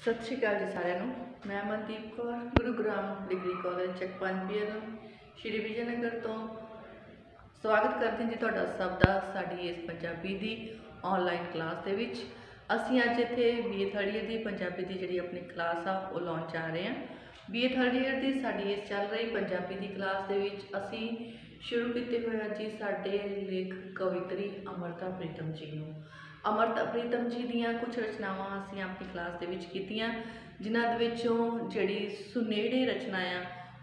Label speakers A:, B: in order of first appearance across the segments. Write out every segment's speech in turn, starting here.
A: सत श्री अकाल जी सारिਆਂ ਨੂੰ। मैं मनदीप कौर गुरुग्राम डिग्री कॉलेज चक 5 श्री विजयनगर तो स्वागत करते हैं जी तुहाडा सब दा साडी इस पंजाबी दी ऑनलाइन क्लास दे विच। असीं अज इत्थे BA थर्ड ईयर दी पंजाबी दी जिहड़ी अपनी क्लास आ वो लॉन्च आ रहे हैं। BA थर्ड ईयर दी साडी इस चल रही पंजाबी दी क्लास दे विच असीं शुरू कीते होए जी साडे लेख कवित्री अमृता प्रीतम जी नूं। अमृता प्रीतम जी दियाँ कुछ रचनावां असीं अपनी क्लास दे विच कीतियां, जिन्हां दे विचों जिहड़ी सुनेड़े रचना आ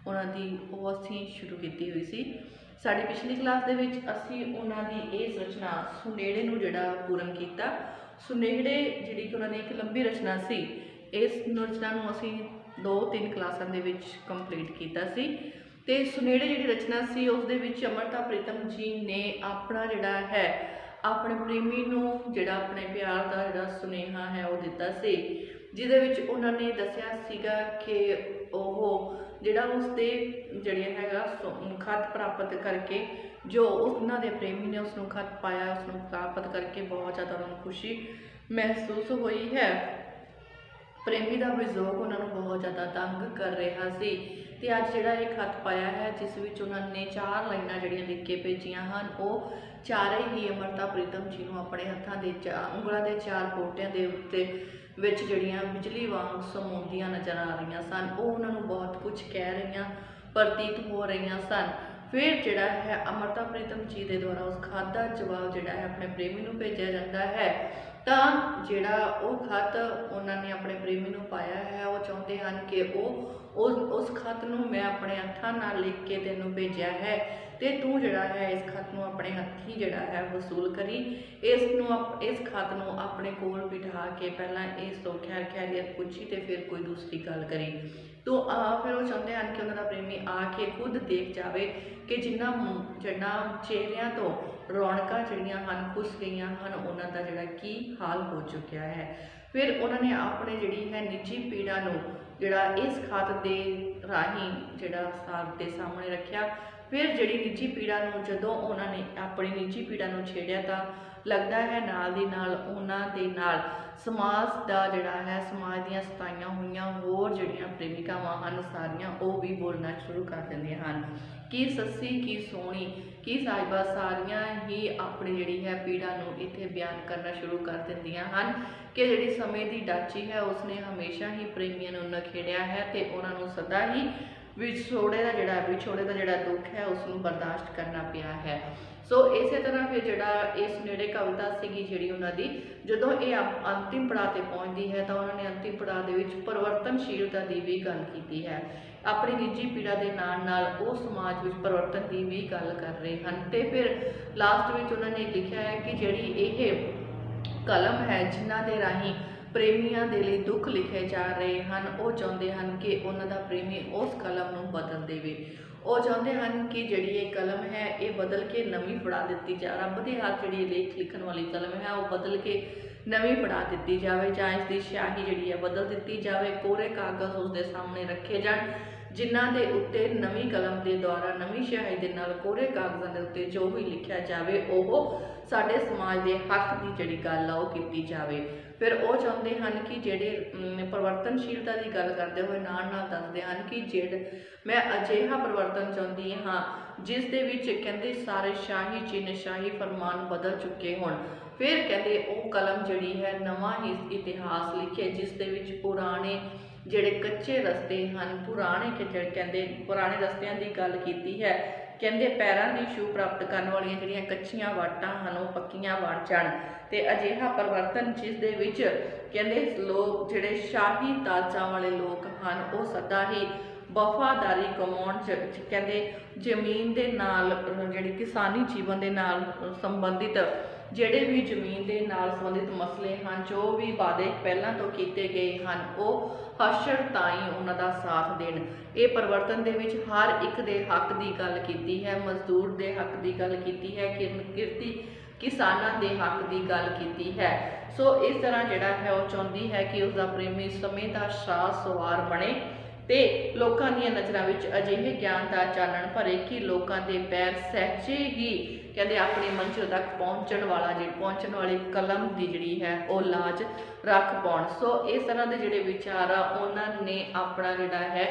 A: उन्हां दी ओह असीं शुरू कीती हुई सी। साडी पिछली क्लास दे विच असीं उन्हां दी इस रचना सुनेड़े नूं जिहड़ा पूर्ण कीता। सुनेड़े जिहड़ी कि उन्हां दी एक लंबी रचना सी, इस रचना नूं असीं 2-3 क्लासां दे विच कंप्लीट कीता सी। ते सुनेड़े जिहड़ी रचना सी उस दे विच अमृता प्रीतम जी ने अपना जिहड़ा है अपने प्रेमी नूं जिहड़ा अपने प्यार का जिहड़ा सुनेहा है वो दिता सी, जिहदे विच उन्होंने दस्सिया सीगा कि ओह जिहड़ा उसदे जिहड़े हैगा खत प्राप्त करके जो उन्हां दे प्रेमी ने उसनूं खत पाया, उसनूं प्राप्त करके बहुत ज़्यादा उन्होंने खुशी महसूस हुई है। प्रेमी का विजोग उन्होंने बहुत ज़्यादा तंग कर रहा सी ते अज जिहड़ा ये खत पाया है जिस विच उन्होंने 4 लाइनां जिहड़ियां लिख के भेजियां हन, वो चारे ही अमृता प्रीतम जी नूं अपने हत्थां दे उंगलां दे 4 पोटियां दे उत्ते विच जिहड़ियां बिजली वांग समाउंदियां नज़र आ रही सन। वो उन्होंने बहुत कुछ कह रही प्रतीत हो रही सन। फिर जिहड़ा है अमृता प्रीतम जी के द्वारा उस खत का जवाब जिहड़ा है अपने प्रेमी नूं भेजा जाता है। तो जिहड़ा वो खत उन्होंने अपने प्रेमी नूं पाया है, वो चाहते हैं कि उस खत नूं मैं अपने हत्थां नाल लिख के तैनूं भेजिया है ते तू जिहड़ा है इस खत नूं अपने हत्थीं जिहड़ा है वसूल करी। इस खत नूं अपने कोल बिठा के पहला इस तो खैर खैरियत पुछी ते फिर कोई दूसरी गल करी। तो फिर वो चाहते हैं कि उन्होंने प्रेमी आके खुद देख जाए कि जिन्ना चेहरिਆਂ तो रौनकां जिहड़ियां हन खुस गईयां हन, उन्हां दा जिहड़ा की हाल हो चुकिया है। फिर उन्होंने अपने जिहड़ी है निजी पीड़ा नूं जिहड़ा इस खत दे राही जिहड़ा साहब दे सामने रखिया। फिर जिहड़ी निजी पीड़ा नूं जदों उन्होंने अपनी निजी पीड़ा नूं छेड़िया तां लगदा है नाल दी नाल उन्हां दे नाल समाज का जिहड़ा है समाज दीयां सताईयां होईयां होर जिहड़ियां प्रेमिकावां हन सारियां वो भी बोलना शुरू कर दिंदियां हन कि सस्सी की सोहणी की साहिबा सारियां ही अपनी जिहड़ी है पीड़ा नूं इत्थे बयान करना शुरू कर दिंदियां हन कि जिहड़ी समय की डाची है उसने हमेशा ही प्रेमियों नूं नखेड़िया है ते उन्हां नूं सदा ही विछोड़े का जिहड़ा दुख है उसनूं बर्दाश्त करना पिया है। सो इस तरह फिर जिहड़ा इस नेड़े कविता सीगी जिहड़ी उन्हां दी जदों ये अंतिम पड़ाव ते पहुँचती है तो उन्होंने अंतिम पड़ाव दे विच परिवर्तनशीलता की भी गल की है। अपनी निजी पीड़ा के नाल वो समाज में परिवर्तन की भी गल कर रहे हैं। तो फिर लास्ट में उन्होंने लिखा है कि जिहड़ी ये कलम है जिन्हां दे राही प्रेमियों के लिए दुख लिखे जा रहे हैं, वो चाहते हैं कि उन्हों का प्रेमी उस कलम नूं बदल देवे। वो चाहते हैं कि जिहड़ी ये कलम है ये बदल के नवीं फड़ा दी जा रब के हाथ जिहड़ी लेख लिखण वाली कलम है वो बदल के नवीं फड़ा दी जाए, जां इसकी स्याही जिहड़ी है बदल दी जाए। कोरे कागज़ उसके सामने रखे जाण जिन्हां दे उत्ते नवीं कलम के द्वारा नवीं स्याही दे नाल कोरे कागज़ां दे उत्ते जो भी लिखिया जाए वो साडे समाज के हक की जिहड़ी गल आ ओह कीती जाए। फिर वो चाहते हैं कि जेडे परिवर्तनशीलता की गल करते हुए नाल दसते हैं कि जेड मैं अजिहा परिवर्तन चाहती हाँ जिस दे विच कहते सारे शाही चिन्ह शाही फरमान बदल चुके होण। फिर कहते वो कलम जिहड़ी है नवां ही इतिहास लिखे जिस दे विच पुराने जिहड़े कच्चे रस्ते हैं पुराने कहते पुराने रस्तियां की गल की है। कहते पैरों की छू प्राप्त करने वाली जिहड़ियां कच्चियां वाटां हैं वो पक्कियां बन जाण ते अजिहा परिवर्तन जिस दे विच कहते लोग जिहड़े शाही ताजां वाले लोग हैं वो सदा ही वफादारी कमाउण कहते जमीन के नाल जिहड़ी किसानी जीवन के नाल संबंधित जिहड़े भी जमीन के नाल संबंधित मसले हैं जो भी वादे पहलां तो किए गए हैं वो हशर ताई उन्हां दा साथ देण। ये परिवर्तन दे विच हर एक दे हक की गल की है, मजदूर के हक की गल की है, किरती किसानां दे हक की गल की है। सो इस तरह जिहड़ा है वो चाहुंदी है कि उसका प्रेमी समय का शाह सवार बने ते लोकां दीयां नज़रां विच अजिहे ज्ञान का चानण भरे कि लोकां दे पैर सहजे ही कहते अपनी मंजिल तक पहुँचण वाली कलम की जिहड़ी है वो लाज रख पाउण। सो इस तरह के जिहड़े विचार आ उन्होंने अपना जिहड़ा है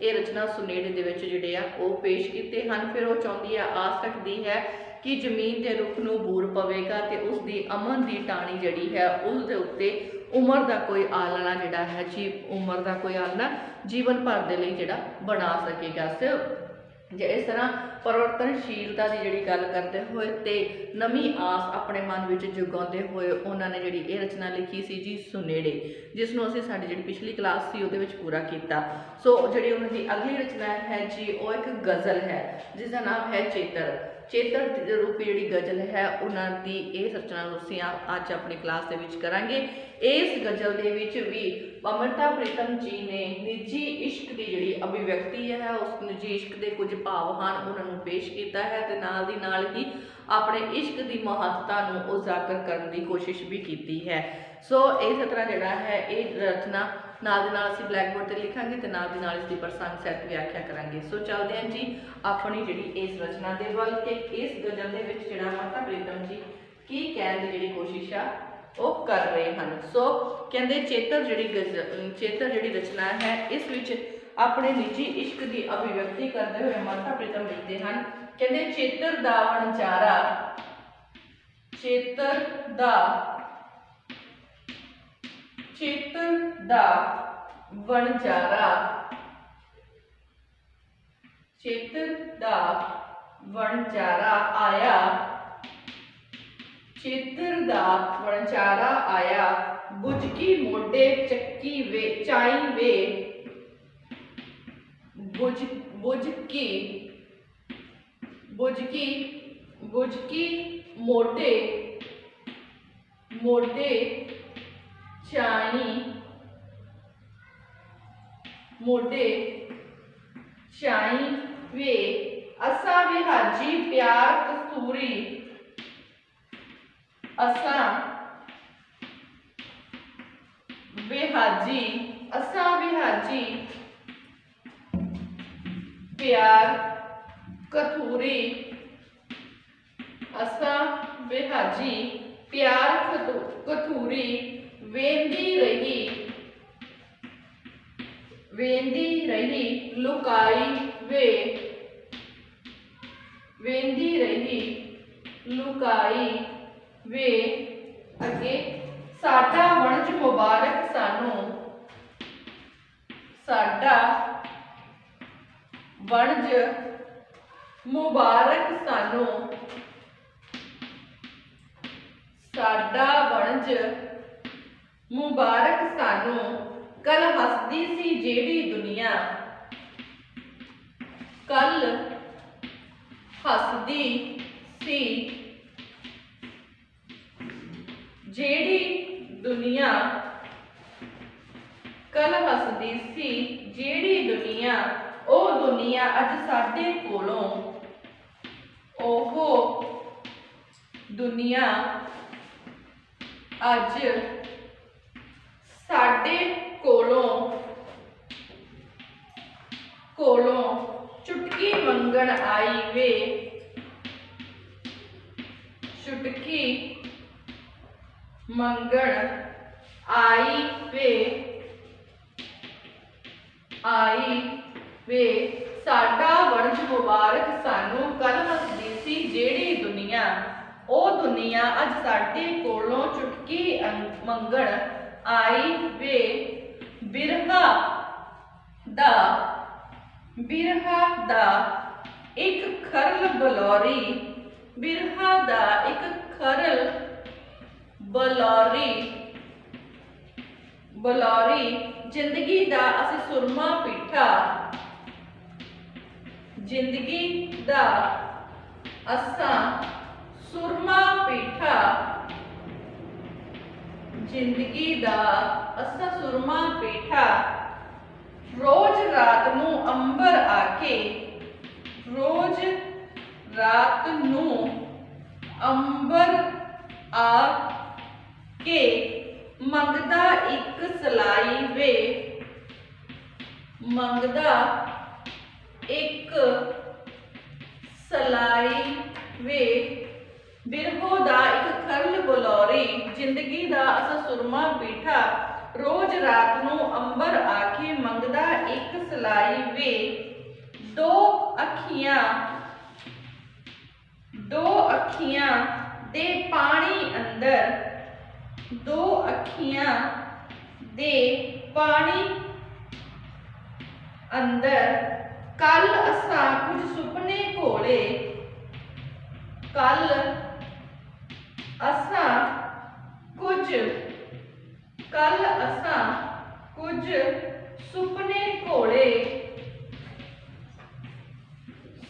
A: ये रचना सुनेड़े दे विच जिहड़े आ वो पेश किए हैं। फिर वो चाहती है आस रखती है कि जमीन के रुख नूं बूर पवेगा तो उसकी अमन की टाणी जिहड़ी है उसके उत्ते उम्र का कोई आलना जिहड़ा है उम्र का कोई आलना जीवन भर के लिए जिहड़ा बना सकेगा। जे इस तरह परिवर्तनशीलता की जिहड़ी गल करते हुए तो नवीं आस अपने मन में जगाते हुए उन्होंने जिहड़ी ये रचना लिखी सी जी सुनेड़े, जिसनों असीं साडी जिहड़ी पिछली क्लास सी उहदे विच पूरा किया। सो जिहड़ी उन्हां दी अगली रचना है जी वो एक गज़ल है जिसका नाम है चेतर। चेतर रूपी जिहड़ी गज़ल है उन्हां दी इस रचना नूं असीं अज अपनी क्लास दे विच करांगे। इस गज़ल दे विच भी अमृता प्रीतम जी ने निजी इश्क की जिहड़ी अभिव्यक्ति है उस निजी इश्क के कुछ भाव हैं उन्होंने पेश किया है तो नाल दी नाल ही अपने इश्क की महत्ता नूं उजागर करने की कोशिश भी की है। सो इस तरह जिहड़ा है ये रचना नाल दी नाल असीं ब्लैक बोर्ड पर लिखांगे तो नाल दी नाल इसकी प्रसंग सहित व्याख्या करांगे। सो चलते हैं जी अपनी जिहड़ी इस रचना दे वल कि इस गज़ल दे विच जिहड़ा अमृता प्रीतम जी की कहण दी जिहड़ी कोशिश आ वो कर रहे हैं। सो कहते चेतर जिहड़ी रचना है इस विच अपने निजी इश्क की अभिव्यक्ति करते हुए अमृता प्रीतम लिखते हैं। कहते चेतर दा वणजारा चेतर दा वणजारा चेतर दा वणजारा आया चेतर दा वणजारा आया बुझकी मोढे चक्की वे चाई वे बुझकी मोढे चाई वे असा विहाजी प्यार कस्तूरी असा विहाजी प्यार कथूरी असा विहाजी प्यार कथूरी वेंदी रही लुकाई वे अगे साडा वणज मुबारक सानू साडा वणज मुबारक सानू साडा वणज मुबारक सानू कल हसदी सी जेड़ी दुनिया कल हसदी सी जेड़ी दुनिया कल हसदी सी जेड़ी दुनिया ओ दुनिया अज साडे कोलों ओहो दुनिया अज साडे कोलों चुटकी मंगण आई वे चुटकी मंगण आई वे साडा वणज मुबारक सानू कल हसदी सी जेड़ी दुनिया ओ दुनिया अज साडे कोलों चुटकी मंगण आई वे बिरहा दा एक खरल बलौरी बिरहा दा एक खरल बलौरी जिंदगी दा असी सुरमा पीठा जिंदगी दा असा सुरमा पीठा जिंदगी दा असा सुरमा पीठा रोज रात नू अंबर आके रोज रात नू अंबर आके मंगदा एक सलाई वे मंगदा एक सलाई वे बिरहो दा एक खरल बलौरी, जिंदगी दा असा सुरमा पीठा, रोज रात नू अंबर आके मंगदा एक सलाई वे, दो अखियां दे पानी अंदर, दो अखियां दे पानी अंदर, कल असा कुछ सुपने घोले, कल असा कुछ सुपने घोले,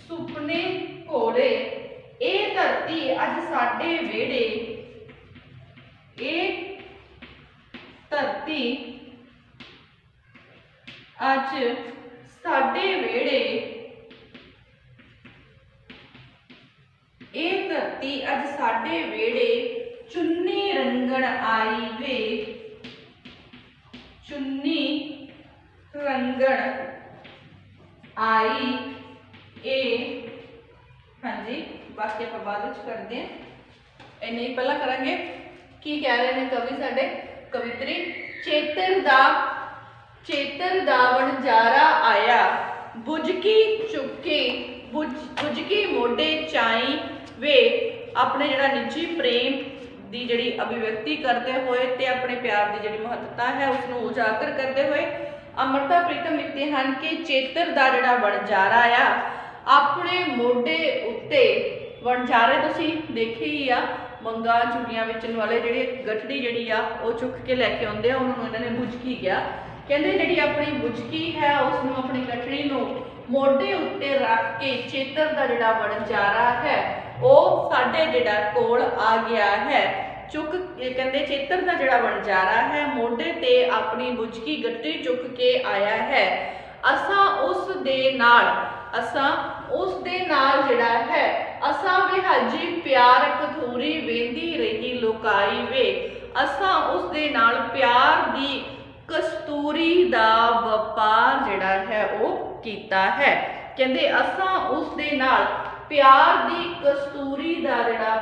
A: सुपने घोले, ए धरती अज साडे वेड़े, ए धरती अज साडे वेड़े, ए धरती अज साडे वेड़े, चुन्नी रंगण आई वे, चुन्नी रंगण आई ए। हाँ जी, बाकी आप बाद में करते हैं, इन्हें ही पहला करांगे। की कह रहे हैं कवि साडे कवित्री, चेतर दा वणजारा आया, बुझकी मोढे चाई वे, अपने जिहड़ा निजी प्रेम दी जिहड़ी अभिव्यक्ति करते हुए ते अपने प्यार की जिहड़ी महत्ता है उसनूं उजागर करते हुए अमृता प्रीतम लिखते हैं कि चेतर दा जिहड़ा वणजारा आ अपने मोढे उत्ते, वणजारे तुसीं देखे ही आ, मंगा चुड़ियां वेचण वाले जिहड़े गठड़ी जिहड़ी आ वो चुक के लैके आउंदे आ, उन्होंने इन्हां ने बुझकी किया। कहते जिहड़ी अपनी बुझकी है उसनूं अपनी गठड़ी नूं मोढे उत्ते रख के चेतर दा जिहड़ा वणजारा है वो साडे जिहड़ा कोल आ गया है, चुक कहते चेतर दा जिहड़ा वणजारा है मोढे ते अपनी बुझकी गठड़ी चुक के आया है, असां उस दे नाल जिहड़ा है असां विहाजी प्यार कथूरी वेंदी रही लुकाई वे, असां उस दे नाल प्यार दी कस्तूरी दा वपार जिहड़ा है वो कीता है। कहंदे असां उस दे नाल प्यार दी कस्तूरी दा जिहड़ा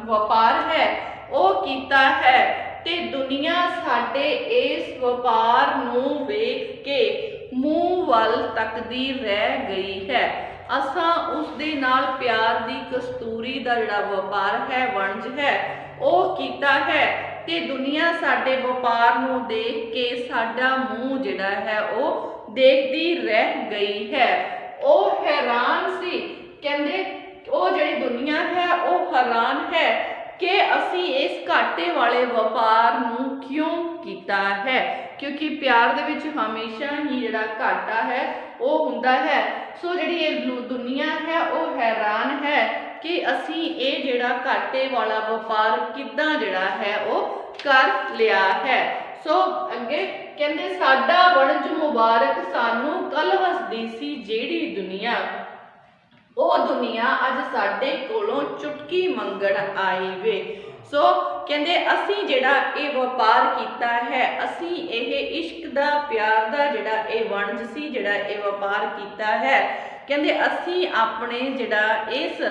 A: वपार है वो कीता है, ते दुनिया साडे इस वपार नूं वेख के मूँह वल तकदी रह गई है। असां उस दे नाल प्यार दी कस्तूरी दा जिहड़ा वपार है वणज है वो कीता है, ते दुनिया साडे वपार नूं देख के साडा मूँह जिहड़ा है वो देखदी रह गई है। वो हैरान सी, कहंदे वो जिहड़ी दुनिया है वो हैरान है कि असी इस घाटे वाले वपार नूं क्यों कीता है, क्योंकि प्यार दे विच हमेशा ही जिहड़ा घाटा है वो हुंदा है। सो जिहड़ी ये दुनिया है वो हैरान है कि असी ये जिहड़ा घाटे वाला वपार किद्दां जिहड़ा है वो कर लिया है। सो अगे कहंदे साडा वणज मुबारक सानू कल हसदी सी जेड़ी दुनिया, वो दुनिया अज साडे कोलों चुटकी मंगण आई वे। सो कहंदे असी जिहड़ा ये वपार कीता है, असी ये इश्क दा प्यार दा जिहड़ा ये वणज सी जिहड़ा ये वपार कीता है, कहंदे असी अपने जिहड़ा इस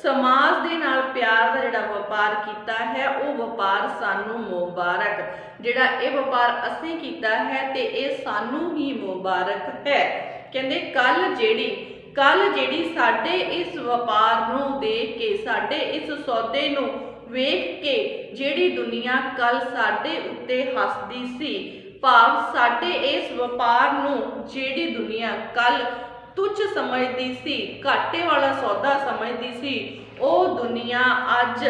A: समाज दे नाल प्यार दा जिहड़ा वपार कीता है वो वपार सानू मुबारक, जिहड़ा ये वपार असी कीता है ते ये सानू ही मुबारक है। कहंदे कल जेड़ी साडे इस वपार नूं देख के साडे इस सौदे नूं वेख के जेड़ी दुनिया कल साडे उत्ते हसदी सी, भाव साडे इस वपार नूं जेड़ी दुनिया कल तुच्छ समझदी सी, घाटे वाला सौदा समझदी सी, वो दुनिया अज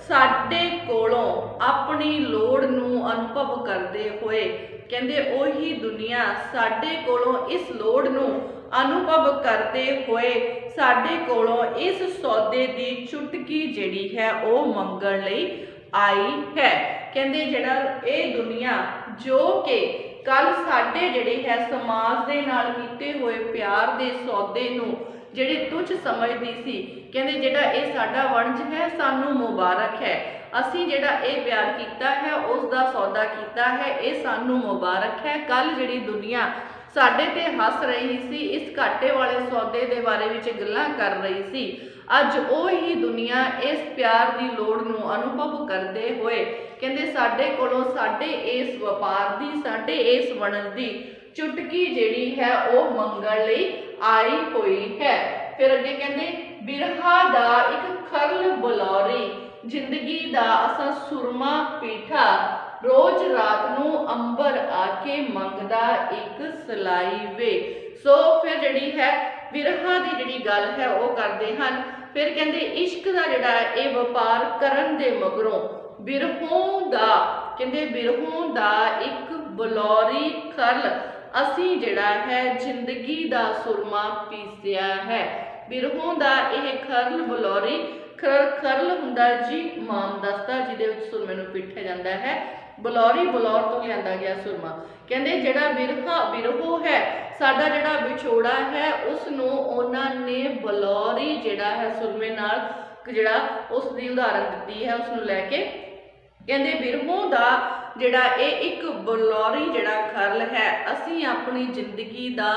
A: साडे कोलों अपनी लोड़ नूं अनुभव करदे होए, कहंदे ओही दुनिया साडे कोलों इस लोड़ नूं अनुभव करते हुए साडे कोलों इस सौदे दी चुटकी जिहड़ी है वो मंगण लई आई है। कहंदे जिहड़ा ये दुनिया जो कि कल साडे जिहड़े है समाज दे नाल कीते हुए प्यार दे सौदे नूं जिहड़ी तुच्छ समझदी सी, कहंदे जिहड़ा ये साडा वणज है सानू मुबारक है, असी जिहड़ा ये प्यार कीता है उसका सौदा कीता है ये सानू मुबारक है। कल जिहड़ी दुनिया साडे ते हस रही सी, इस घाटे वाले सौदे दे बारे विच गल्लां कर रही सी, अज ਉਹ ही दुनिया इस प्यार की लोड़ ਨੂੰ अनुभव करते हुए ਕਹਿੰਦੇ ਸਾਡੇ ਕੋਲੋਂ ਸਾਡੇ इस व्यापार की ਸਾਡੇ इस वणज की चुटकी जिहड़ी है वह मंगण लई आई हुई है। फिर अगे कहते बिरहा दा एक खरल बलौरी जिंदगी दा असा सुरमा पीठा रोज रात नू अंबर आके मंगदा एक सलाई वे। सो फिर जिहड़ी है बिरहा दी जिहड़ी गल है वो करते हैं। फिर कहते इश्क दा जिहड़ा ये व्यापार करन दे मगरों बिरहों दा कहते बिरहों दा एक बलौरी खरल असी जिहड़ा है जिंदगी दा सुरमा पीसिया है। बिरहों दा यह खरल बलौरी खरल हुंदा जी मामदस्ता जिहदे विच सुरमे नूं पीठिया जांदा है। बलौरी बलौर तो लिया गया सुरमा। कहते जिहड़ा बिरहो है साडा जिहड़ा विछोड़ा है उसनूं उन्हां ने बलौरी जिहड़ा है सुरमे नाल जिहड़ा उसकी उदाहरण दी है उसनूं लैके कहते बिरहों दा जिहड़ा ये एक बलौरी जिहड़ा खरल है असी अपनी जिंदगी दा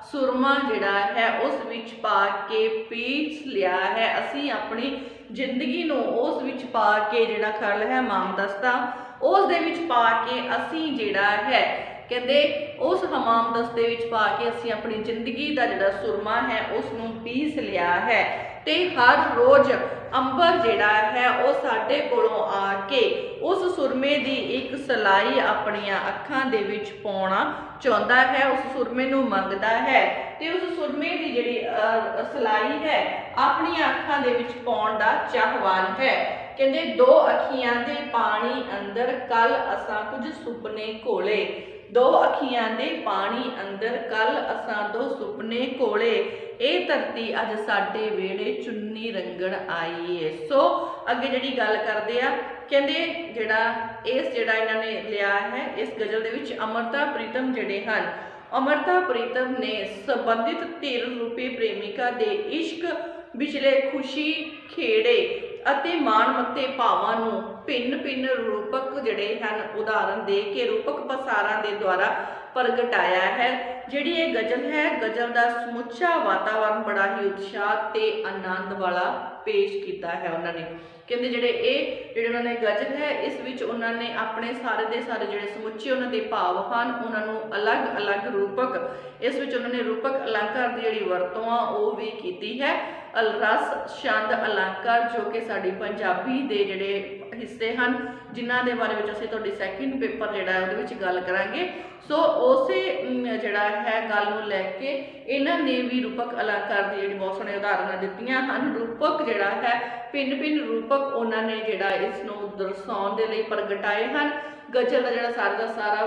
A: सुरमा जिहड़ा है उस विच पा के पीस लिया है। असी अपनी जिंदगी नूं उस विच पा के जिहड़ा खरल है मामदस्ता उस दे विच पा के असी जिहड़ा है कहते उस हमाम दस्ते विच पा के असी अपनी जिंदगी का जिहड़ा सुरमा है उसनूं पीस लिया है। ते हर रोज अंबर जिहड़ा है वो साडे कोलों आके उस सुरमे की एक सलाई अपनियां अखां दे विच पाउणा चाहुंदा है, उस सुरमे नूं मंगदा है ते उस सुरमे की जिहड़ी सलाई है अपनियां अखां दे विच पाउण दा चाहवान है। कहते दो अखियां दे पानी अंदर कल असां कुछ सुपने घोले। दो अखियां दे पानी अंदर कल असां दो सुपने घोले ए धरती अज साडे वेड़े चुन्नी रंगण आई है। सो अगे जिहड़ी गल करदे आ कहते जिहड़ा इस जिहड़ा इन्हां ने लिया है इस गज़ल दे विच अमृता प्रीतम जिहड़े हन अमृता प्रीतम ने संबंधित धीर रूपी प्रेमिका दे इश्क विचले खुशी खेड़े ਅਤੇ ਮਾਣਮੱਤੇ ਭਾਵਾਂ ਨੂੰ ਭਿੰਨ ਭਿੰਨ ਰੂਪਕ ਜਿਹੜੇ ਹਨ ਉਦਾਹਰਨ ਦੇ ਕੇ ਰੂਪਕ ਪਸਾਰਾਂ ਦੇ ਦੁਆਰਾ ਪ੍ਰਗਟਾਇਆ ਹੈ। ਜਿਹੜੀ ਇਹ ਗਜ਼ਲ ਹੈ ਗਜ਼ਲ ਦਾ ਸਮੁੱਚਾ ਵਾਤਾਵਰਨ ਬੜਾ ਹੀ ਉਤਸ਼ਾਹ ਤੇ ਆਨੰਦ ਵਾਲਾ ਪੇਸ਼ ਕੀਤਾ ਹੈ ਉਹਨਾਂ ਨੇ। ਕਹਿੰਦੇ ਜਿਹੜੇ ਉਹਨਾਂ ਨੇ ਗਜ਼ਲ ਹੈ ਇਸ ਵਿੱਚ ਉਹਨਾਂ ਨੇ ਆਪਣੇ ਸਾਰੇ ਦੇ ਸਾਰੇ ਜਿਹੜੇ ਸਮੁੱਚੇ ਉਹਨਾਂ ਦੇ ਭਾਵ ਹਨ ਉਹਨਾਂ ਨੂੰ ਅਲੱਗ-ਅਲੱਗ ਰੂਪਕ ਇਸ ਵਿੱਚ ਉਹਨਾਂ ਨੇ ਰੂਪਕ ਅਲੰਕਾਰ ਦੀ ਜਿਹੜੀ ਵਰਤੋਂ ਆ ਉਹ ਵੀ ਕੀਤੀ ਹੈ। ਰਸ ਛੰਦ ਅਲੰਕਾਰ ਜੋ ਕਿ ਸਾਡੀ ਪੰਜਾਬੀ ਦੇ ਜਿਹੜੇ ਹਿੱਸੇ ਹਨ ਜਿਨ੍ਹਾਂ ਦੇ ਬਾਰੇ ਵਿੱਚ ਅਸੀਂ ਤੁਹਾਡੀ ਸੈਕਿੰਡ ਪੇਪਰ ਜਿਹੜਾ ਉਹਦੇ ਵਿੱਚ ਗੱਲ ਕਰਾਂਗੇ। ਸੋ ਉਸੇ ਜਿਹੜਾ ਹੈ ਗੱਲ ਨੂੰ ਲੈ ਕੇ ਇਹਨਾਂ ਨੇ ਵੀ ਰੂਪਕ ਅਲੰਕਾਰ ਦੀ ਜਿਹੜੀ ਬਹੁਤ ਸੋਹਣੇ ਉਦਾਹਰਨਾਂ ਦਿੱਤੀਆਂ ਹਨ। ਰੂਪਕ ਜਿਹੜਾ ਹੈ ਭਿੰਨ ਰੂਪਕ ਉਹਨਾਂ ਨੇ ਜਿਹੜਾ ਇਸ ਨੂੰ ਦਰਸਾਉਣ ਦੇ ਲਈ ਪ੍ਰਗਟਾਏ ਹਨ। ਗਜ਼ਲ ਦਾ ਜਿਹੜਾ ਸਾਰਾ ਦਾ ਸਾਰਾ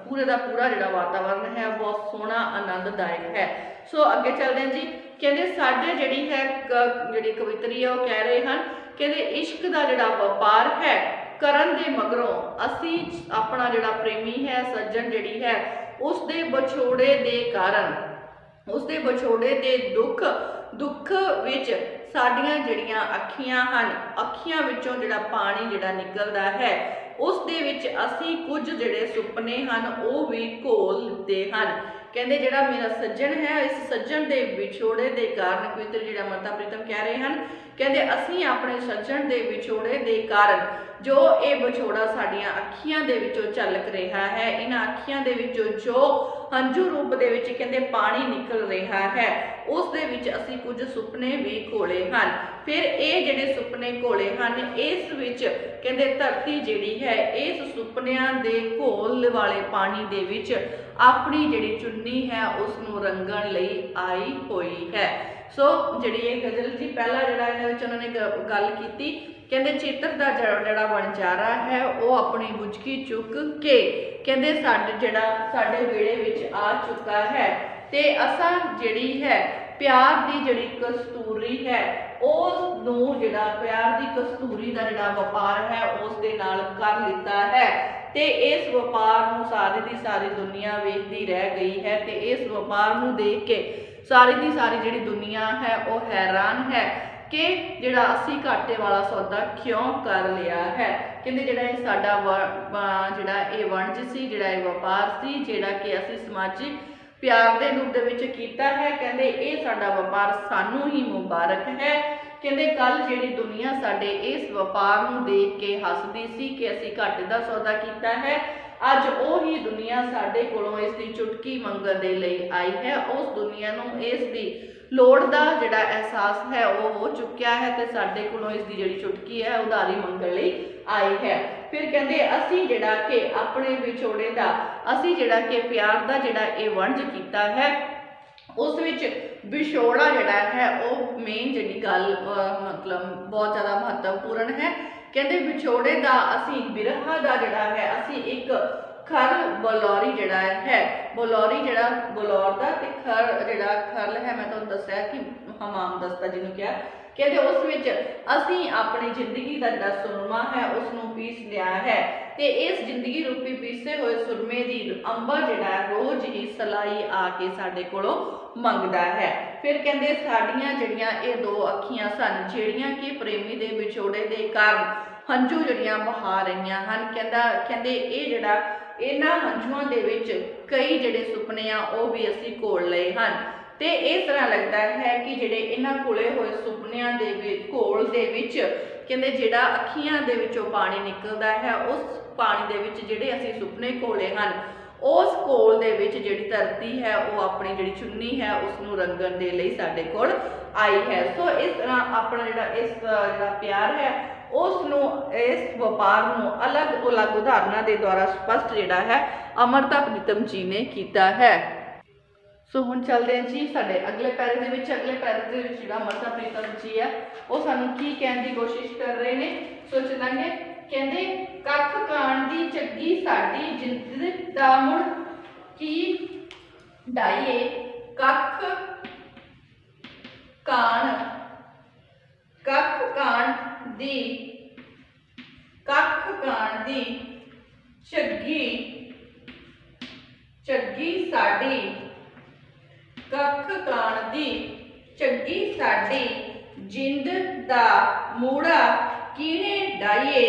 A: ਪੂਰੇ ਦਾ ਪੂਰਾ ਜਿਹੜਾ ਵਾਤਾਵਰਨ ਹੈ ਬਹੁਤ ਸੋਹਣਾ ਆਨੰਦਦਾਇਕ ਹੈ। ਸੋ ਅੱਗੇ ਚੱਲਦੇ ਹਾਂ ਜੀ। ਕਹਿੰਦੇ ਸਾਡੇ ਜਿਹੜੀ ਹੈ ਜਿਹੜੀ ਕਵਿਤਰੀ ਹੈ ਉਹ ਕਹਿ ਰਹੇ ਹਨ ਕਹਿੰਦੇ ਇਸ਼ਕ ਦਾ ਜਿਹੜਾ ਵਪਾਰ ਹੈ ਕਰਨ ਦੇ ਮਗਰੋਂ ਅਸੀਂ ਆਪਣਾ ਜਿਹੜਾ ਪ੍ਰੇਮੀ ਹੈ ਸੱਜਣ ਜਿਹੜੀ ਹੈ ਉਸ ਦੇ ਵਿਛੋੜੇ ਦੇ ਕਾਰਨ ਉਸ ਦੇ ਵਿਛੋੜੇ ਦੇ ਦੁੱਖ ਵਿੱਚ ਸਾਡੀਆਂ ਜਿਹੜੀਆਂ ਅੱਖੀਆਂ ਹਨ ਅੱਖੀਆਂ ਵਿੱਚੋਂ ਜਿਹੜਾ ਪਾਣੀ ਜਿਹੜਾ ਨਿਕਲਦਾ ਹੈ ਉਸ ਦੇ ਵਿੱਚ ਅਸੀਂ ਕੁਝ ਜਿਹੜੇ ਸੁਪਨੇ ਹਨ ਉਹ ਵੀ ਘੋਲ ਦਿੱਤੇ ਹਨ। ਕਹਿੰਦੇ ਜਿਹੜਾ ਮੇਰਾ ਸੱਜਣ ਹੈ ਇਸ ਸੱਜਣ ਦੇ ਵਿਛੋੜੇ ਦੇ ਕਾਰਨ ਕਵਿਤਰੀ ਜਿਹੜਾ ਅਮ੍ਰਿਤਾ ਪ੍ਰੀਤਮ ਕਹਿ ਰਹੇ ਹਨ ਕਹਿੰਦੇ ਅਸੀਂ ਆਪਣੇ ਸੱਜਣ ਦੇ ਵਿਛੋੜੇ ਦੇ ਕਾਰਨ ਜੋ ਇਹ ਵਿਛੋੜਾ ਸਾਡੀਆਂ ਅੱਖੀਆਂ ਦੇ ਵਿੱਚੋਂ ਝਲਕ ਰਿਹਾ ਹੈ ਇਹਨਾਂ ਅੱਖੀਆਂ ਦੇ ਵਿੱਚੋਂ ਜੋ ਹੰਝੂ ਰੂਪ ਦੇ ਵਿੱਚ ਕਹਿੰਦੇ ਪਾਣੀ ਨਿਕਲ ਰਿਹਾ ਹੈ ਉਸ ਦੇ ਵਿੱਚ ਅਸੀਂ ਕੁਝ ਸੁਪਨੇ ਵੀ ਘੋਲੇ ਹਨ। ਫਿਰ ਇਹ ਜਿਹੜੇ ਸੁਪਨੇ ਘੋਲੇ ਹਨ ਇਸ ਵਿੱਚ ਕਹਿੰਦੇ ਧਰਤੀ ਜਿਹੜੀ ਹੈ ਇਸ ਸੁਪਨਿਆਂ ਦੇ ਘੋਲ ਵਾਲੇ ਪਾਣੀ ਦੇ ਵਿੱਚ ਆਪਣੀ ਜਿਹੜੀ ਚੁੰਨੀ ਹੈ ਉਸ ਨੂੰ ਰੰਗਣ ਲਈ ਆਈ ਹੋਈ ਹੈ। ਸੋ ਜਿਹੜੀ ਇਹ ਗਜ਼ਲ ਜੀ ਪਹਿਲਾ ਜਿਹੜਾ ਇਹਨਾਂ ਵਿੱਚ ਉਹਨਾਂ ਨੇ ਗੱਲ ਕੀਤੀ ਕਹਿੰਦੇ ਚਿੱਤਰ ਦਾ ਜਿਹੜਾ ਵਣਜਾਰਾ ਹੈ ਉਹ ਆਪਣੀ ਬੁਝਕੀ ਚੁੱਕ ਕੇ ਕਹਿੰਦੇ ਸਾਡੇ ਵੇੜੇ ਵਿੱਚ ਆ ਚੁੱਕਾ ਹੈ ਤੇ ਅਸਾਂ ਜਿਹੜੀ ਹੈ ਪਿਆਰ ਦੀ ਜਿਹੜੀ ਕਸਤੂਰੀ ਹੈ ਉਸ ਨੂੰ ਜਿਹੜਾ ਪਿਆਰ ਦੀ ਕਸਤੂਰੀ ਦਾ ਜਿਹੜਾ ਵਪਾਰ ਹੈ ਉਸ ਦੇ ਨਾਲ ਕਰ ਲਿੱਤਾ ਹੈ ਤੇ ਇਸ ਵਪਾਰ ਨੂੰ ਸਾਰੀ ਦੀ ਸਾਰੀ ਦੁਨੀਆ ਵੇਖਦੀ ਰਹਿ ਗਈ ਹੈ ਤੇ ਇਸ ਵਪਾਰ ਨੂੰ ਦੇਖ ਕੇ ਸਾਰੀ ਦੀ ਸਾਰੀ ਜਿਹੜੀ ਦੁਨੀਆ ਹੈ ਉਹ ਹੈਰਾਨ ਹੈ ਕਿ ਜਿਹੜਾ ਅਸੀਂ ਘਾਟੇ ਵਾਲਾ ਸੌਦਾ ਕਿਉਂ ਕਰ ਲਿਆ ਹੈ। ਕਹਿੰਦੇ ਜਿਹੜਾ ਇਹ ਸਾਡਾ ਜਿਹੜਾ ਇਹ ਵਣਜ ਸੀ ਜਿਹੜਾ ਇਹ ਵਪਾਰ ਸੀ ਜਿਹੜਾ ਕਿ ਅਸੀਂ ਸਮਾਜਿਕ ਪਿਆਰ ਦੇ ਰੂਪ ਦੇ ਵਿੱਚ ਕੀਤਾ ਹੈ ਕਹਿੰਦੇ ਇਹ ਸਾਡਾ ਵਪਾਰ ਸਾਨੂੰ ਹੀ ਮੁਬਾਰਕ ਹੈ कहते कल जिहड़ी दुनिया साडे इस व्यापार नूं देख के हसदी सी कि असीं घाटे दा सौदा कीता है, अज ओही दुनिया साडे कोलों इस दी चुटकी मंगण दे लई आई है। उस दुनिया नूं इस दी लोड़ दा जिहड़ा एहसास है वो हो चुक्या है ते साडे कोलों इस दी जिहड़ी चुटकी है उधारी मंगण लई आई है। फिर कहते असीं जिहड़ा कि अपने विछोड़े दा असीं जिहड़ा कि प्यार दा जिहड़ा ये वंज कीता है उस विच विछोड़ा जिहड़ा है वो मेन जिहड़ी गल मतलब बहुत ज़्यादा महत्वपूर्ण है। कहते विछोड़े दा असीं बिरहा दा जिहड़ा है असीं एक खर बलौरी जिहड़ा है बलौरी जिहड़ा बलौर दा ते खर जिहड़ा खरल है मैं तुहानूं दस्सिया कि हमाम दस्ता जिन्हों क्या कहते उस विच असीं अपनी जिंदगी का जिहड़ा सुरमा है उसनूं पीस लिया है ते इस जिंदगी रूपी पीसे हुए सुरमे दी अंबर जिहड़ा रोज़ ही सलाई आके साडे कोलों मंगदा है। फिर कहते साडियां जिहड़ियां ये दो अखियां सन जिहड़ियां कि प्रेमी दे विछोड़े दे कारण हंझू जिहड़ियां बहा रहीआं हन। कहते ये जिहड़ा इन्हां हंझुआं दे विच कई जिहड़े सुपने आ वो भी असीं घोल लए हन ते इस तरह लगता है कि जिहड़े इन्हां घुले होए सुपनियां दे विच घोल दे विच कहते जिहड़ा अखियां दे विचों पानी निकलदा है उस पानी दे विच जिहड़े असीं सुपने घोले हन उस घोल दे विच जिहड़ी धरती है वो अपनी जिहड़ी चुन्नी है उसनूं रंगण दे लई साडे कोल आई है। सो इस तरह अपना जिहड़ा इस जिहड़ा प्यार है उसनूं इस व्यापार नूं अलग अलग उदाहरणों के द्वारा स्पष्ट जिहड़ा है अमृता प्रीतम जी ने किया है। सो हुण चलते हैं जी साडे अगले पैरे दे विच। अगले पैरे दे विच जिहड़ा अमृता प्रीतम जी है वो सानूं की कहण दी कोशिश कर रहे ने। सो चलांगे कहंदे कख काण दी चंगी साडी जिंद दा मुड़ की डाईए कख काण दी चंगी साडी कख काण दी चंगी साडी जिंद दा मूड़ा किने डाईए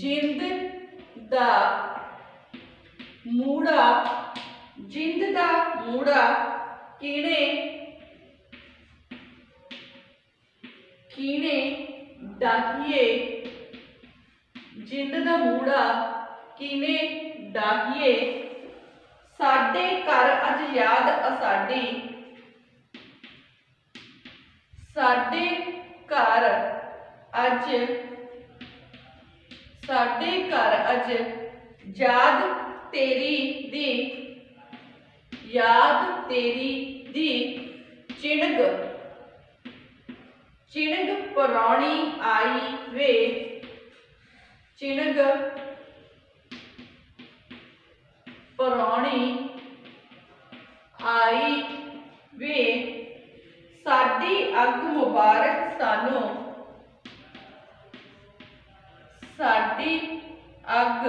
A: जिंद दा मूड़ा किने डाहिए जिंद दा मूड़ा किने डाहिए साडे घर अज याद असाडी साडे घर अज याद तेरी दी चिणग परौणी आई वे चिणग परौणी आई वे साडी अग मुबारक सानू साडी अग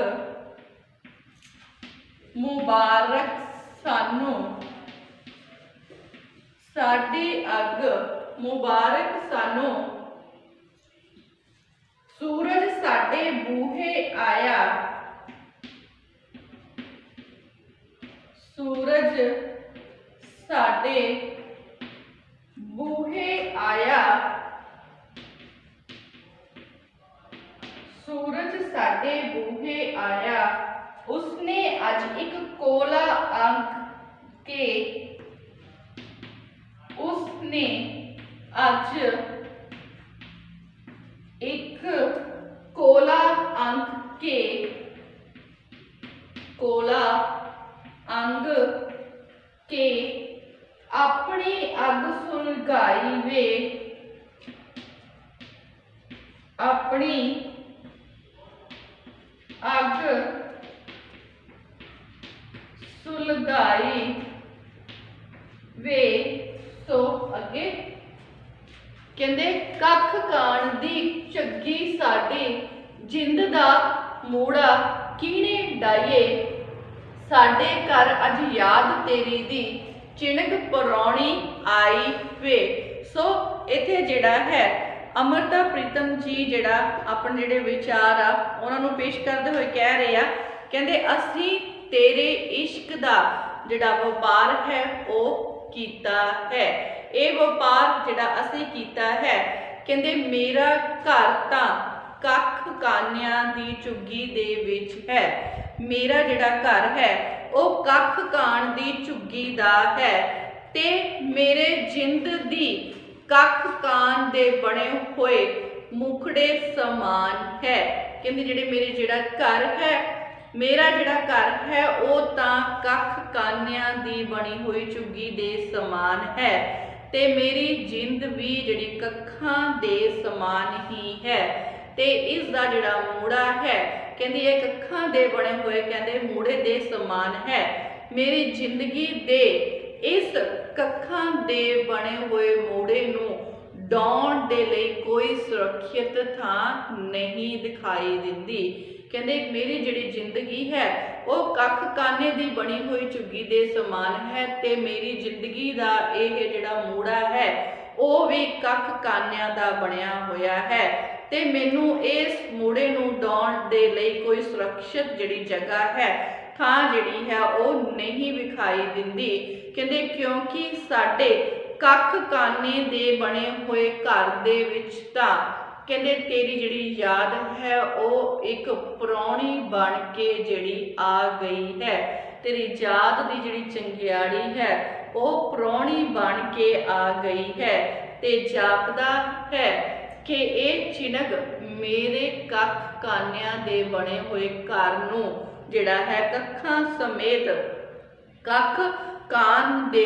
A: मुबारक सानू साडी अग मुबारक सानू सूरज साडे बूहे आया सूरज साडे बूहे आया सूरज साडे बूहे आया उसने आज एक कोला अंक के उसने आज एक कोला अंग के अपनी अग सुलगाई वे अपनी अग सुलगाई वे। सो अगे कहंदे कख काण दी चंगी साडी जिंद दा मूड़ा किने डाईए साडे घर अज याद तेरी दी चिणग परौणी आई वे। सो इत्थे जिहड़ा है अमृता प्रीतम जी जिहड़ा अपने जिहड़े विचार आ उन्हां नूं पेश करदे होए कह रहे आ कहंदे असीं तेरे इश्क दा जिहड़ा व्यापार है वो कीता है। ਇਹ ਵਪਾਰ ਜਿਹੜਾ ਅਸੀਂ ਕੀਤਾ ਹੈ। ਕਹਿੰਦੇ ਮੇਰਾ ਘਰ ਤਾਂ ਕੱਖ ਕਾਨਿਆਂ ਦੀ ਝੁੱਗੀ ਦੇ ਵਿੱਚ ਹੈ। ਮੇਰਾ ਜਿਹੜਾ ਘਰ ਹੈ ਉਹ ਕੱਖ ਕਾਣ ਦੀ ਝੁੱਗੀ ਦਾ ਹੈ ਤੇ ਮੇਰੇ ਜਿੰਦ ਦੀ ਕੱਖ ਕਾਨ ਦੇ ਬਣੇ ਹੋਏ ਮੁਖੜੇ ਸਮਾਨ ਹੈ। ਕਹਿੰਦੇ ਜਿਹੜਾ ਘਰ ਹੈ, ਮੇਰਾ ਜਿਹੜਾ ਘਰ ਹੈ ਉਹ ਤਾਂ ਕੱਖ ਕਾਨਿਆਂ ਦੀ ਬਣੀ ਹੋਈ ਝੁੱਗੀ ਦੇ ਸਮਾਨ ਹੈ ਤੇ ਮੇਰੀ ਜਿੰਦ ਵੀ ਜਿਹੜੀ ਕੱਖਾਂ ਦੇ ਸਮਾਨ ਹੀ ਹੈ ਤੇ ਇਸ ਦਾ ਜਿਹੜਾ ਮੂੜਾ ਹੈ ਕਹਿੰਦੀ ਇਹ ਕੱਖਾਂ ਦੇ ਬਣੇ ਹੋਏ ਕਹਿੰਦੇ ਮੂੜੇ ਦੇ ਸਮਾਨ ਹੈ। ਮੇਰੀ ਜ਼ਿੰਦਗੀ ਦੇ ਇਸ ਕੱਖਾਂ ਦੇ ਬਣੇ ਹੋਏ ਮੂੜੇ ਨੂੰ ਡਾਉਣ ਦੇ ਲਈ ਕੋਈ ਸੁਰੱਖਿਅਤ ਥਾਂ ਨਹੀਂ ਦਿਖਾਈ ਦਿੰਦੀ। ਕਹਿੰਦੇ ਮੇਰੀ ਜਿਹੜੀ ਜ਼ਿੰਦਗੀ ਹੈ ਉਹ ਕੱਖ ਕਾਨੇ ਦੀ ਬਣੀ ਹੋਈ ਝੁੱਗੀ ਦੇ ਸਮਾਨ ਹੈ ਤੇ ਮੇਰੀ ਜ਼ਿੰਦਗੀ ਦਾ ਇਹ ਜਿਹੜਾ ਮੂੜਾ ਹੈ ਉਹ ਵੀ ਕੱਖ ਕਾਨਿਆਂ ਦਾ ਬਣਿਆ ਹੋਇਆ ਹੈ ਤੇ ਮੈਨੂੰ ਇਸ ਮੂੜੇ ਨੂੰ ਡਾਉਣ ਦੇ ਲਈ ਕੋਈ ਸੁਰੱਖਿਅਤ ਜਿਹੜੀ ਜਗ੍ਹਾ ਹੈ, ਥਾਂ ਜਿਹੜੀ ਹੈ ਉਹ ਨਹੀਂ ਵਿਖਾਈ ਦਿੰਦੀ। ਕਹਿੰਦੇ ਕਿਉਂਕਿ ਸਾਡੇ ਕੱਖ ਕਾਨੇ ਦੇ ਬਣੇ ਹੋਏ ਘਰ ਦੇ ਵਿੱਚ ਤਾਂ ਕਹਿੰਦੇ ਤੇਰੀ ਜਿਹੜੀ ਯਾਦ ਹੈ ਉਹ ਇੱਕ ਪ੍ਰਾਹੁਣੀ ਬਣ ਕੇ ਜਿਹੜੀ ਆ ਗਈ ਹੈ। ਤੇਰੀ ਯਾਦ ਦੀ ਜਿਹੜੀ ਚੰਗਿਆੜੀ ਹੈ ਉਹ ਪ੍ਰਾਹੁਣੀ ਬਣ ਕੇ ਆ ਗਈ ਹੈ ਤੇ ਜਾਪਦਾ ਹੈ ਕਿ ਇਹ ਚਿਨਗ ਮੇਰੇ ਕੱਖ ਕਾਨਿਆਂ ਦੇ ਬਣੇ ਹੋਏ ਘਰ ਨੂੰ ਜਿਹੜਾ ਹੈ ਕੱਖਾਂ ਸਮੇਤ ਕੱਖ ਕਾਨ ਦੇ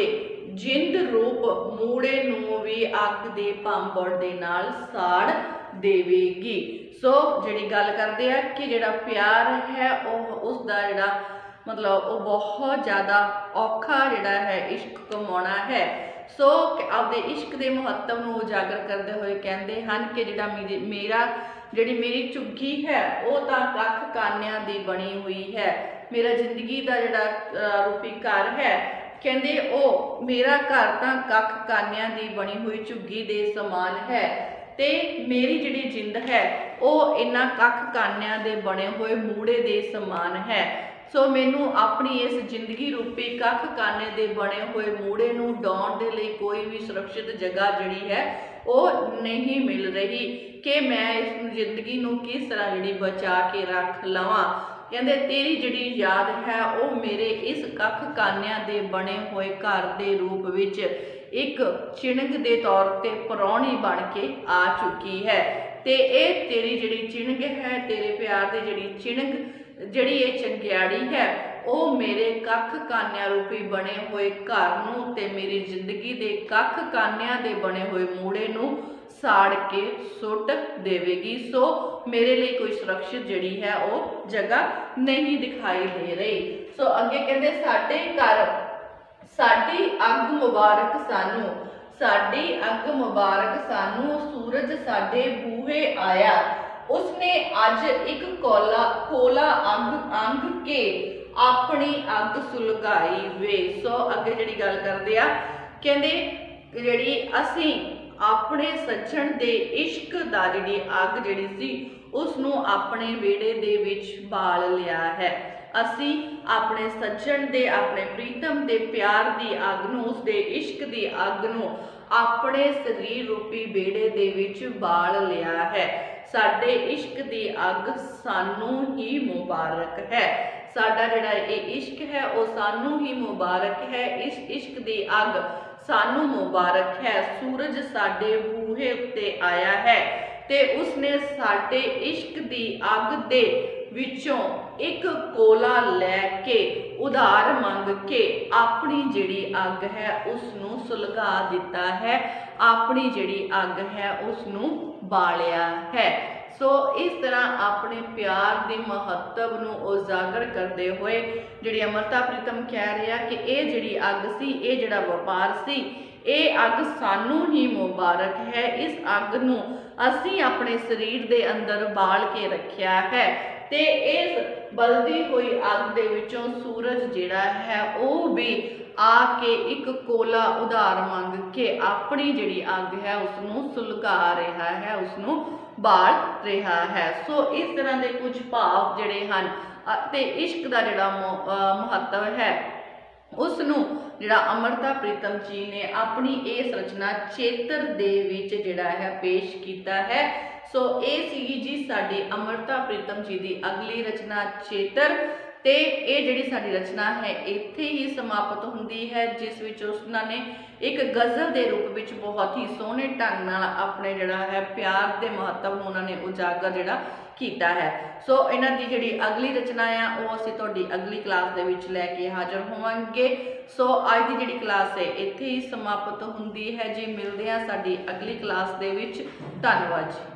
A: ਜਿੰਦ ਰੂਪ ਮੂੜੇ ਨੂੰ ਵੀ ਅੱਗ ਦੇ ਭਾਂਬੜ ਦੇ ਨਾਲ ਸਾੜ ਦੇਵੇਗੀ। ਸੋ ਜਿਹੜੀ ਗੱਲ ਕਰਦੇ ਆ ਕਿ ਜਿਹੜਾ ਪਿਆਰ ਹੈ ਉਹ ਉਸ ਦਾ ਜਿਹੜਾ ਮਤਲਬ ਉਹ ਬਹੁਤ ਜ਼ਿਆਦਾ ਔਖਾ ਜਿਹੜਾ ਹੈ ਇਸ਼ਕ ਕਮਾਉਣਾ ਹੈ। ਸੋ ਆਪਦੇ ਇਸ਼ਕ ਦੇ ਮਹੱਤਵ ਨੂੰ ਉਜਾਗਰ ਕਰਦੇ ਹੋਏ ਕਹਿੰਦੇ ਹਨ ਕਿ ਜਿਹੜਾ ਮੇਰੀ ਝੁੱਗੀ ਹੈ ਉਹ ਤਾਂ ਕੱਖ ਕਾਨਿਆਂ ਦੀ ਬਣੀ ਹੋਈ ਹੈ। ਮੇਰਾ ਜ਼ਿੰਦਗੀ ਦਾ ਜਿਹੜਾ ਰੂਪੀ ਘਰ ਹੈ ਕਹਿੰਦੇ ਉਹ ਮੇਰਾ ਘਰ ਤਾਂ ਕੱਖ ਕਾਨਿਆਂ ਦੀ ਬਣੀ ਹੋਈ ਝੁੱਗੀ ਦੇ ਸਮਾਨ ਹੈ ਤੇ ਮੇਰੀ ਜਿਹੜੀ ਜਿੰਦ ਹੈ ਉਹ ਇਹਨਾਂ ਕੱਖ ਕਾਨਿਆਂ ਦੇ ਬਣੇ ਹੋਏ ਮੂੜੇ ਦੇ ਸਮਾਨ ਹੈ। ਸੋ ਮੈਨੂੰ ਆਪਣੀ ਇਸ ਜ਼ਿੰਦਗੀ ਰੂਪੀ ਕੱਖ ਕਾਨੇ ਦੇ ਬਣੇ ਹੋਏ ਮੂੜੇ ਨੂੰ ਡਾਉਣ ਦੇ ਲਈ ਕੋਈ ਵੀ ਸੁਰੱਖਿਅਤ ਜਗ੍ਹਾ ਜਿਹੜੀ ਹੈ ਉਹ ਨਹੀਂ ਮਿਲ ਰਹੀ ਕਿ ਮੈਂ ਇਸ ਜ਼ਿੰਦਗੀ ਨੂੰ ਕਿਸ ਤਰ੍ਹਾਂ ਜਿਹੜੀ ਬਚਾ ਕੇ ਰੱਖ ਲਵਾਂ। ਕਹਿੰਦੇ ਤੇਰੀ ਜਿਹੜੀ ਯਾਦ ਹੈ ਉਹ ਮੇਰੇ ਇਸ ਕੱਖ ਕਾਨਿਆਂ ਦੇ ਬਣੇ ਹੋਏ ਘਰ ਦੇ ਰੂਪ ਵਿੱਚ ਇੱਕ ਚਿਣਗ ਦੇ ਤੌਰ ਤੇ ਪ੍ਰਾਹੁਣੀ ਬਣ ਕੇ ਆ ਚੁੱਕੀ ਹੈ ਤੇ ਇਹ ਤੇਰੀ ਜਿਹੜੀ ਚਿਣਗ ਹੈ, ਤੇਰੇ ਪਿਆਰ ਦੀ ਜਿਹੜੀ ਚਿਣਗ ਜਿਹੜੀ ਇਹ ਚੰਗਿਆੜੀ ਹੈ ਉਹ ਮੇਰੇ ਕੱਖ ਕਾਨਿਆਂ ਰੂਪੀ ਬਣੇ ਹੋਏ ਘਰ ਨੂੰ ਤੇ ਮੇਰੀ ਜ਼ਿੰਦਗੀ ਦੇ ਕੱਖ ਕਾਨਿਆਂ ਦੇ ਬਣੇ ਹੋਏ ਮੂੜੇ ਨੂੰ ਸਾੜ ਕੇ ਸੁੱਟ ਦੇਵੇਗੀ। ਸੋ ਮੇਰੇ ਲਈ ਕੋਈ ਸੁਰੱਖਿਅਤ ਜਿਹੜੀ ਹੈ ਉਹ ਜਗ੍ਹਾ ਨਹੀਂ ਦਿਖਾਈ ਦੇ ਰਹੀ। ਸੋ ਅੱਗੇ ਕਹਿੰਦੇ ਸਾਡੇ ਘਰ ਸਾਡੀ ਅੱਗ ਮੁਬਾਰਕ ਸਾਨੂੰ, ਸਾਡੀ ਅੱਗ ਮੁਬਾਰਕ ਸਾਨੂੰ, ਸੂਰਜ ਸਾਡੇ ਬੂਹੇ ਆਇਆ, ਉਸਨੇ ਅੱਜ ਇੱਕ ਕੋਲਾ ਅੰਗ ਕੇ ਆਪਣੀ ਅੱਗ ਸੁਲਗਾਈ ਵੇ। ਸੋ ਅੱਗੇ ਜਿਹੜੀ ਗੱਲ ਕਰਦੇ ਆ ਕਹਿੰਦੇ ਜਿਹੜੀ ਅਸੀਂ ਆਪਣੇ ਸੱਜਣ ਦੇ ਇਸ਼ਕ ਦਾ ਜਿਹੜੀ ਅੱਗ ਜਿਹੜੀ ਸੀ ਉਸ ਨੂੰ ਆਪਣੇ ਵਿਹੜੇ ਦੇ ਵਿੱਚ ਬਾਲ ਲਿਆ ਹੈ। ਅਸੀਂ ਆਪਣੇ ਸੱਜਣ ਦੇ ਆਪਣੇ ਪ੍ਰੀਤਮ ਦੇ ਪਿਆਰ ਦੀ ਅੱਗ ਨੂੰ, ਉਸ ਦੇ ਇਸ਼ਕ ਦੀ ਅੱਗ ਨੂੰ ਆਪਣੇ ਸਰੀਰ ਰੂਪੀ ਵਿਹੜੇ ਦੇ ਵਿੱਚ ਬਾਲ ਲਿਆ ਹੈ। ਸਾਡੇ ਇਸ਼ਕ ਦੀ ਅੱਗ ਸਾਨੂੰ ਹੀ ਮੁਬਾਰਕ ਹੈ। ਸਾਡਾ ਜਿਹੜਾ ਇਹ ਇਸ਼ਕ ਹੈ ਉਹ ਸਾਨੂੰ ਹੀ ਮੁਬਾਰਕ ਹੈ। ਇਸ ਇਸ਼ਕ ਦੀ ਅੱਗ ਸਾਨੂੰ ਮੁਬਾਰਕ ਹੈ। ਸੂਰਜ ਸਾਡੇ ਬੂਹੇ ਉੱਤੇ ਆਇਆ ਹੈ ਤੇ ਉਸਨੇ ਸਾਡੇ ਇਸ਼ਕ ਦੀ ਅੱਗ ਦੇ ਵਿੱਚੋਂ ਇੱਕ ਕੋਲਾ ਲੈ ਕੇ ਉਧਾਰ ਮੰਗ ਕੇ ਆਪਣੀ ਜਿਹੜੀ ਅੱਗ ਹੈ ਉਸ ਨੂੰ ਸੁਲਗਾ ਦਿੱਤਾ ਹੈ, ਆਪਣੀ ਜਿਹੜੀ ਅੱਗ ਹੈ ਉਸ ਨੂੰ ਬਾਲਿਆ ਹੈ। ਸੋ ਇਸ ਤਰ੍ਹਾਂ ਆਪਣੇ ਪਿਆਰ ਦੇ ਮਹੱਤਵ ਨੂੰ ਉਜਾਗਰ ਕਰਦੇ ਹੋਏ ਜਿਹੜੀ ਅਮਰਤਾ ਪ੍ਰੀਤਮ ਕਹਿ ਰਿਹਾ ਕਿ ਇਹ ਜਿਹੜੀ ਅੱਗ ਸੀ, ਇਹ ਜਿਹੜਾ ਵਪਾਰ ਸੀ, ਇਹ ਅੱਗ ਸਾਨੂੰ ਹੀ ਮੁਬਾਰਕ ਹੈ। ਇਸ ਅੱਗ ਨੂੰ ਅਸੀਂ ਆਪਣੇ ਸਰੀਰ ਦੇ ਅੰਦਰ ਬਾਲ ਕੇ ਰੱਖਿਆ ਹੈ ਤੇ ਇਸ ਬਲਦੀ ਹੋਈ ਅੱਗ ਦੇ ਵਿੱਚੋਂ ਸੂਰਜ ਜਿਹੜਾ ਹੈ ਉਹ ਵੀ ਆ ਕੇ ਇੱਕ ਕੋਲਾ ਉਧਾਰ ਮੰਗ ਕੇ ਆਪਣੀ ਜਿਹੜੀ ਅੱਗ ਹੈ ਉਸ ਨੂੰ ਸੁਲਗਾ ਰਿਹਾ ਹੈ, ਉਸ ਨੂੰ ਬਾਲ ਰਿਹਾ ਹੈ। ਸੋ ਇਸ ਤਰ੍ਹਾਂ ਦੇ ਕੁਝ ਭਾਵ ਜਿਹੜੇ ਹਨ ਤੇ ਇਸ਼ਕ ਦਾ ਜਿਹੜਾ ਮਹੱਤਵ ਹੈ ਉਸ ਨੂੰ ਜਿਹੜਾ ਅਮਰਤਾ ਪ੍ਰੀਤਮ ਜੀ ਨੇ ਆਪਣੀ ਇਸ ਰਚਨਾ ਚੇਤਰ ਦੇ ਵਿੱਚ ਜਿਹੜਾ ਹੈ ਪੇਸ਼ ਕੀਤਾ ਹੈ। ਸੋ ਇਹ ਸੀਗੀ ਜੀ ਸਾਡੀ ਅਮਰਤਾ ਪ੍ਰੀਤਮ ਜੀ ਦੀ ਅਗਲੀ ਰਚਨਾ ਚੇਤਰ। ਤੇ ਇਹ ਜਿਹੜੀ ਸਾਡੀ ਰਚਨਾ ਹੈ ਇੱਥੇ ਹੀ ਸਮਾਪਤ ਹੁੰਦੀ ਹੈ, ਜਿਸ ਵਿੱਚ ਉਹਨਾਂ ਨੇ ਇੱਕ ਗਜ਼ਲ ਦੇ ਰੂਪ ਵਿੱਚ ਬਹੁਤ ਹੀ ਸੋਹਣੇ ਢੰਗ ਨਾਲ ਆਪਣੇ ਜਿਹੜਾ ਹੈ ਪਿਆਰ ਦੇ ਮਹੱਤਵ ਨੂੰ ਉਹਨਾਂ ਨੇ ਉਜਾਗਰ ਜਿਹੜਾ ਕੀਤਾ ਹੈ। ਸੋ ਇਹਨਾਂ ਦੀ ਜਿਹੜੀ ਅਗਲੀ ਰਚਨਾ ਆ ਉਹ ਅਸੀਂ ਤੁਹਾਡੀ ਅਗਲੀ ਕਲਾਸ ਦੇ ਵਿੱਚ ਲੈ ਕੇ ਹਾਜ਼ਰ ਹੋਵਾਂਗੇ। ਸੋ ਅੱਜ ਦੀ ਜਿਹੜੀ ਕਲਾਸ ਹੈ ਇੱਥੇ ਹੀ ਸਮਾਪਤ ਹੁੰਦੀ ਹੈ ਜੀ। ਮਿਲਦੇ ਹਾਂ ਸਾਡੀ ਅਗਲੀ ਕਲਾਸ ਦੇ ਵਿੱਚ। ਧੰਨਵਾਦ ਜੀ।